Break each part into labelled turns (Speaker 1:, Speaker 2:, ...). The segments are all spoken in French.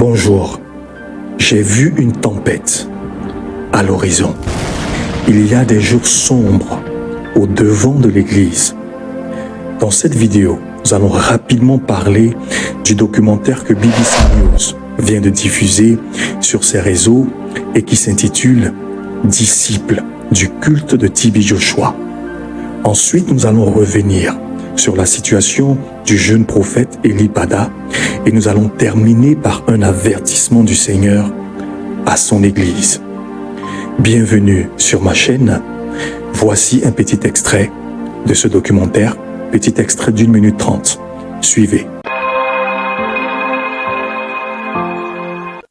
Speaker 1: Bonjour, j'ai vu une tempête à l'horizon. Il y a des jours sombres au devant de l'Église. Dans cette vidéo, nous allons rapidement parler du documentaire que BBC News vient de diffuser sur ses réseaux et qui s'intitule « Disciples du culte de TB Joshua ». Ensuite, nous allons revenir sur la situation du jeune prophète Eli Pada et nous allons terminer par un avertissement du Seigneur à son Église. Bienvenue sur ma chaîne. Voici un petit extrait de ce documentaire, petit extrait d'1 minute 30. Suivez.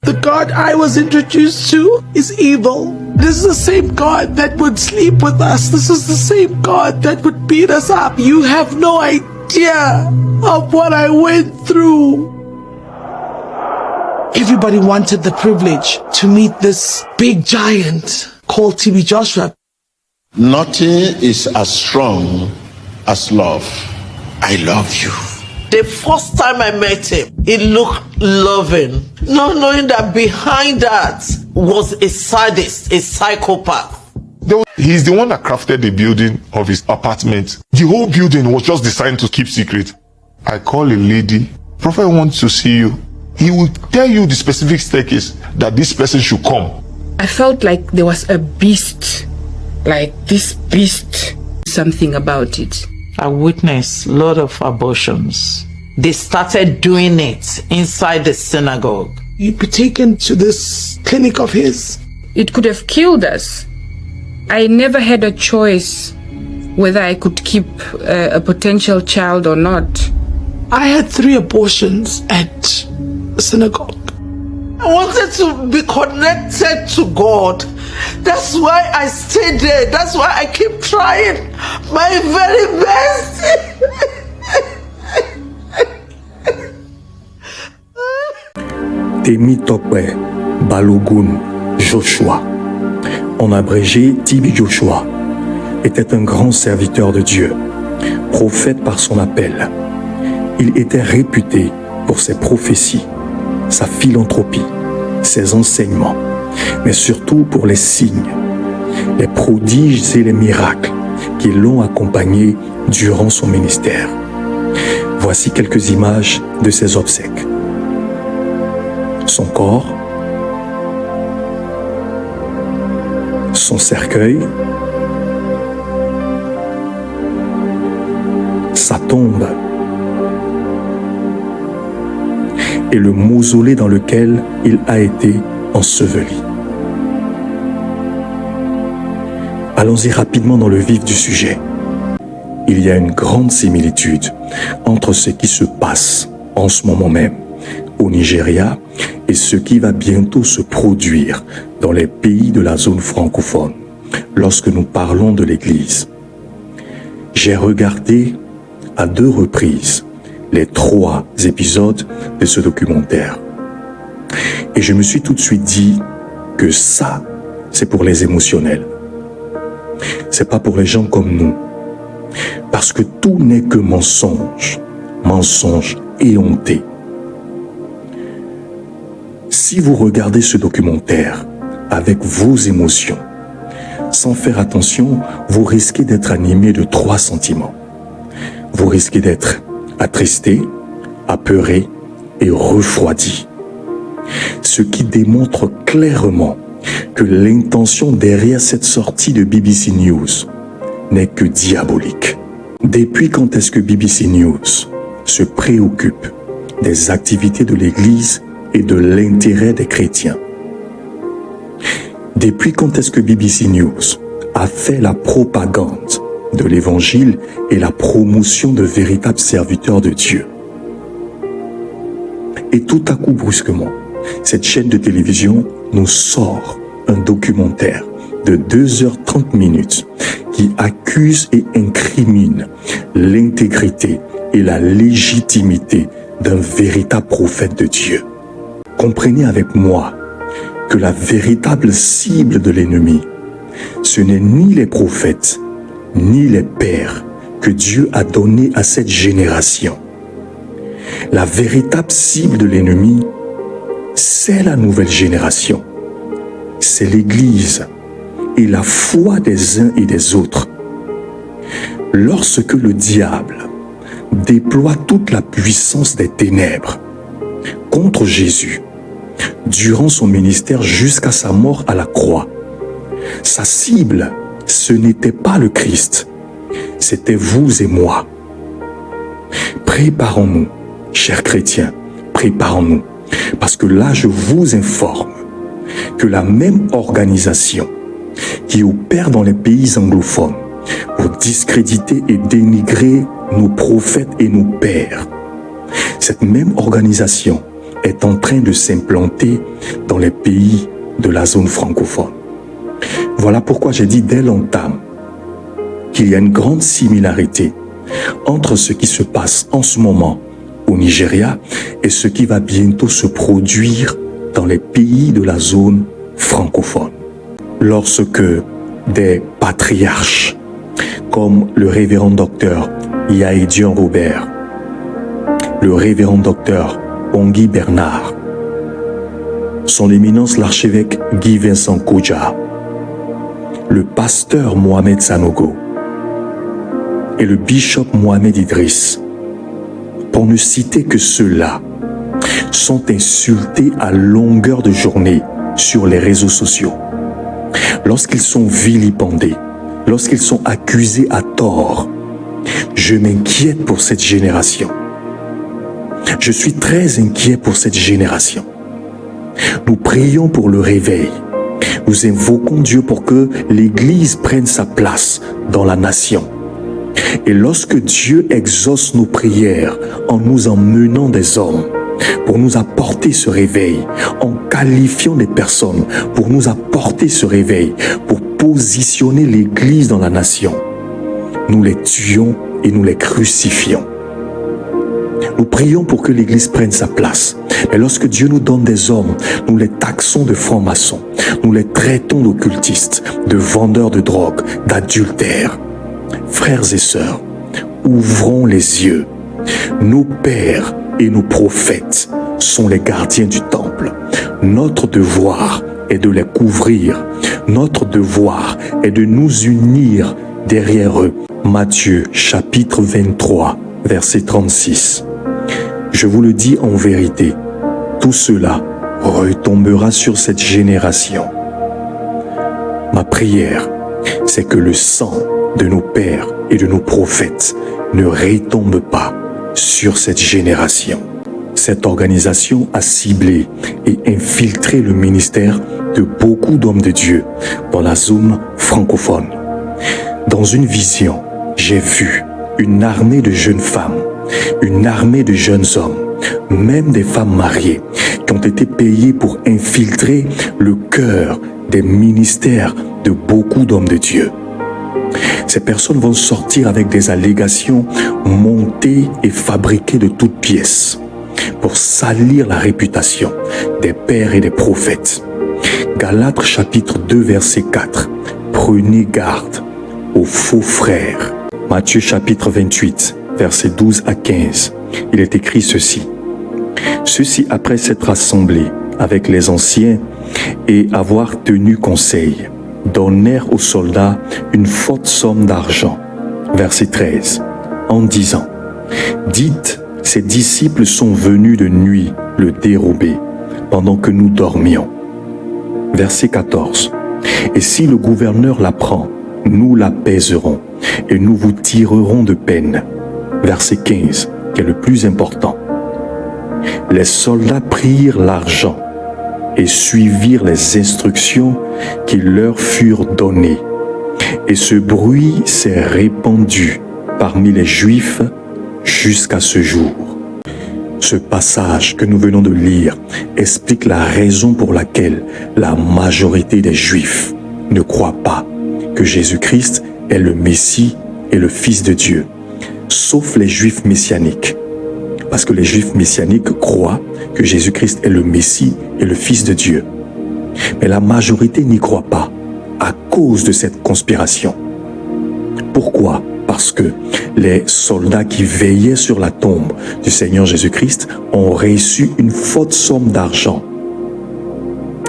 Speaker 2: The God I was introduced to is evil. This is the same God that would sleep with us. This is the same God that would beat us up. You have no idea of what I went through. Everybody wanted the privilege to meet this big giant called TB Joshua.
Speaker 3: Nothing is as strong as love. I love you.
Speaker 4: The first time I met him, he looked loving, not knowing that behind that was a sadist, a psychopath.
Speaker 5: He's the one that crafted the building of his apartment. The whole building was just designed to keep secret. I call a lady, Prophet wants to see you. He will tell you the specific staircase that this person should come.
Speaker 6: I felt like there was a beast, like this beast, something about it.
Speaker 4: I witnessed a lot of abortions. They started doing it inside the synagogue.
Speaker 2: You'd be taken to this clinic of his.
Speaker 6: It could have killed us. I never had a choice whether I could keep a potential child or not.
Speaker 2: I had 3 abortions at the synagogue.
Speaker 4: I wanted to be connected to God. That's why I stayed there. That's why I keep trying my very best.
Speaker 1: Temitope Balogun Joshua, en abrégé TB Joshua, était un grand serviteur de Dieu, prophète par son appel. Il était réputé pour ses prophéties, sa philanthropie, ses enseignements, mais surtout pour les signes, les prodiges et les miracles qui l'ont accompagné durant son ministère. Voici quelques images de ses obsèques. Son corps, son cercueil, sa tombe et le mausolée dans lequel il a été enseveli. Allons-y rapidement dans le vif du sujet. Il y a une grande similitude entre ce qui se passe en ce moment même au Nigeria et ce qui va bientôt se produire dans les pays de la zone francophone lorsque nous parlons de l'Église. J'ai regardé à 2 reprises les 3 épisodes de ce documentaire. Et je me suis tout de suite dit que ça, c'est pour les émotionnels. C'est pas pour les gens comme nous. Parce que tout n'est que mensonge, mensonge éhonté. Si vous regardez ce documentaire avec vos émotions, sans faire attention, vous risquez d'être animé de 3 sentiments. Vous risquez d'être attristé, apeuré et refroidi. Ce qui démontre clairement que l'intention derrière cette sortie de BBC News n'est que diabolique. Depuis quand est-ce que BBC News se préoccupe des activités de l'Église et de l'intérêt des chrétiens? Depuis quand est-ce que BBC News a fait la propagande de l'Évangile et la promotion de véritables serviteurs de Dieu? Et tout à coup, brusquement, cette chaîne de télévision nous sort un documentaire de 2h30 qui accuse et incrimine l'intégrité et la légitimité d'un véritable prophète de Dieu. Comprenez avec moi que la véritable cible de l'ennemi, ce n'est ni les prophètes, ni les pères que Dieu a donnés à cette génération. La véritable cible de l'ennemi, c'est la nouvelle génération. C'est l'Église et la foi des uns et des autres. Lorsque le diable déploie toute la puissance des ténèbres contre Jésus, durant son ministère jusqu'à sa mort à la croix, sa cible, ce n'était pas le Christ, c'était vous et moi. Préparons-nous, chers chrétiens, préparons-nous, parce que là je vous informe que la même organisation qui opère dans les pays anglophones pour discréditer et dénigrer nos prophètes et nos pères, cette même organisation est en train de s'implanter dans les pays de la zone francophone. Voilà pourquoi j'ai dit dès l'entame qu'il y a une grande similarité entre ce qui se passe en ce moment au Nigeria et ce qui va bientôt se produire dans les pays de la zone francophone. Lorsque des patriarches comme le révérend docteur Yaédion Robert, le révérend docteur Pongui Bernard, son éminence l'archevêque Guy Vincent Kodja, le pasteur Mohamed Sanogo et le bishop Mohamed Idriss, pour ne citer que ceux-là, sont insultés à longueur de journée sur les réseaux sociaux. Lorsqu'ils sont vilipendés, lorsqu'ils sont accusés à tort, je m'inquiète pour cette génération. Je suis très inquiet pour cette génération. Nous prions pour le réveil. Nous invoquons Dieu pour que l'Église prenne sa place dans la nation. Et lorsque Dieu exauce nos prières en nous emmenant des hommes pour nous apporter ce réveil, en qualifiant des personnes pour nous apporter ce réveil, pour positionner l'Église dans la nation, nous les tuons et nous les crucifions. Nous prions pour que l'Église prenne sa place. Mais lorsque Dieu nous donne des hommes, nous les taxons de francs-maçons, nous les traitons d'occultistes, de vendeurs de drogue, d'adultères. Frères et sœurs, ouvrons les yeux. Nos pères et nos prophètes sont les gardiens du temple. Notre devoir est de les couvrir. Notre devoir est de nous unir derrière eux. Matthieu chapitre 23, verset 36. Je vous le dis en vérité, tout cela retombera sur cette génération. Ma prière, c'est que le sang de nos pères et de nos prophètes ne retombe pas sur cette génération. Cette organisation a ciblé et infiltré le ministère de beaucoup d'hommes de Dieu dans la zone francophone. Dans une vision, j'ai vu une armée de jeunes femmes, une armée de jeunes hommes, même des femmes mariées, qui ont été payées pour infiltrer le cœur des ministères de beaucoup d'hommes de Dieu. Ces personnes vont sortir avec des allégations montées et fabriquées de toutes pièces pour salir la réputation des pères et des prophètes. Galates chapitre 2 verset 4. Prenez garde aux faux frères. Matthieu chapitre 28 verset 12 à 15. Il est écrit ceci. Ceux-ci, après s'être assemblés avec les anciens et avoir tenu conseil, donnèrent aux soldats une forte somme d'argent. Verset 13. En disant, dites, ces disciples sont venus de nuit le dérober pendant que nous dormions. Verset 14. Et si le gouverneur l'apprend, nous l'apaiserons et nous vous tirerons de peine. Verset 15, qui est le plus important. Les soldats prirent l'argent et suivirent les instructions qui leur furent données. Et ce bruit s'est répandu parmi les Juifs jusqu'à ce jour. Ce passage que nous venons de lire explique la raison pour laquelle la majorité des Juifs ne croient pas que Jésus-Christ est le Messie et le Fils de Dieu, sauf les Juifs messianiques. Parce que les Juifs messianiques croient que Jésus-Christ est le Messie et le Fils de Dieu. Mais la majorité n'y croit pas à cause de cette conspiration. Pourquoi? Parce que les soldats qui veillaient sur la tombe du Seigneur Jésus-Christ ont reçu une forte somme d'argent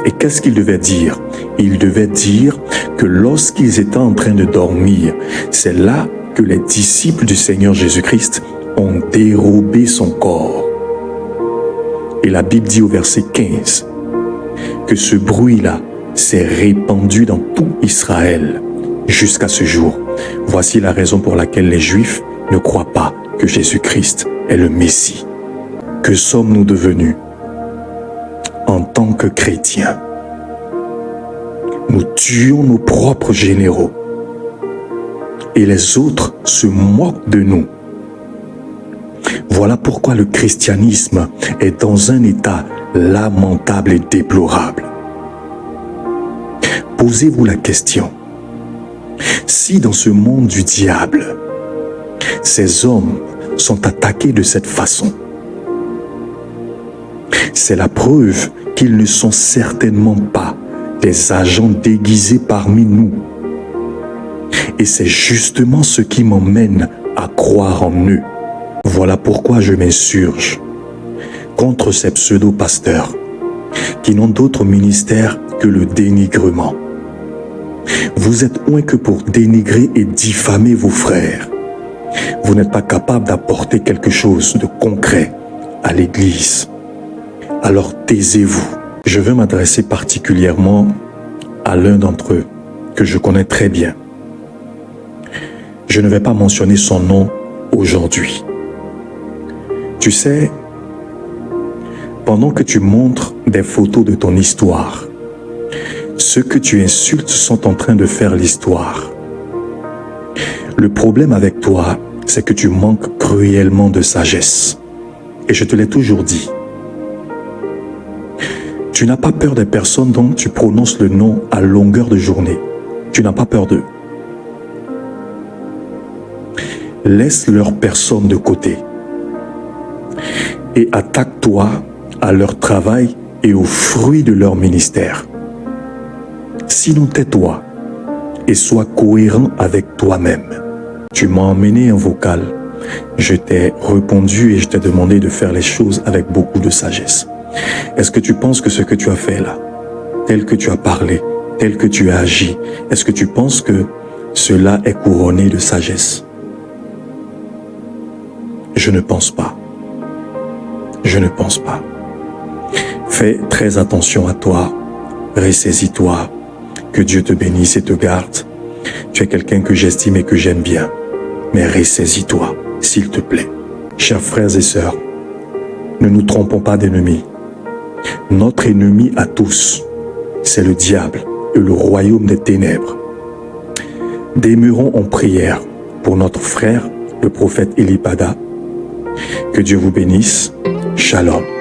Speaker 1: Et qu'est-ce qu'il devait dire? Il devait dire que lorsqu'ils étaient en train de dormir, c'est là que les disciples du Seigneur Jésus-Christ ont dérobé son corps. Et la Bible dit au verset 15 que ce bruit-là s'est répandu dans tout Israël jusqu'à ce jour. Voici la raison pour laquelle les Juifs ne croient pas que Jésus-Christ est le Messie. Que sommes-nous devenus en tant que chrétiens? Nous tuons nos propres généraux et les autres se moquent de nous. Voilà pourquoi le christianisme est dans un état lamentable et déplorable. Posez-vous la question. Si dans ce monde du diable, ces hommes sont attaqués de cette façon, c'est la preuve qu'ils ne sont certainement pas des agents déguisés parmi nous. Et c'est justement ce qui m'emmène à croire en eux. Voilà pourquoi je m'insurge contre ces pseudo-pasteurs qui n'ont d'autre ministère que le dénigrement. Vous êtes loin que pour dénigrer et diffamer vos frères. Vous n'êtes pas capable d'apporter quelque chose de concret à l'Église. Alors taisez-vous. Je veux m'adresser particulièrement à l'un d'entre eux que je connais très bien. Je ne vais pas mentionner son nom aujourd'hui. Tu sais, pendant que tu montres des photos de ton histoire, ceux que tu insultes sont en train de faire l'histoire. Le problème avec toi, c'est que tu manques cruellement de sagesse. Et je te l'ai toujours dit. Tu n'as pas peur des personnes dont tu prononces le nom à longueur de journée. Tu n'as pas peur d'eux. Laisse leur personne de côté et attaque-toi à leur travail et aux fruits de leur ministère. Sinon, tais-toi et sois cohérent avec toi-même. Tu m'as emmené un vocal. Je t'ai répondu et je t'ai demandé de faire les choses avec beaucoup de sagesse. Est-ce que tu penses que ce que tu as fait là, tel que tu as parlé, tel que tu as agi, est-ce que tu penses que cela est couronné de sagesse? Je ne pense pas. Je ne pense pas. Fais très attention à toi. Ressaisis-toi. Que Dieu te bénisse et te garde. Tu es quelqu'un que j'estime et que j'aime bien. Mais ressaisis-toi, s'il te plaît. Chers frères et sœurs, ne nous trompons pas d'ennemis. Notre ennemi à tous, c'est le diable et le royaume des ténèbres. Demeurons en prière pour notre frère, le prophète Elipada. Que Dieu vous bénisse. Shalom.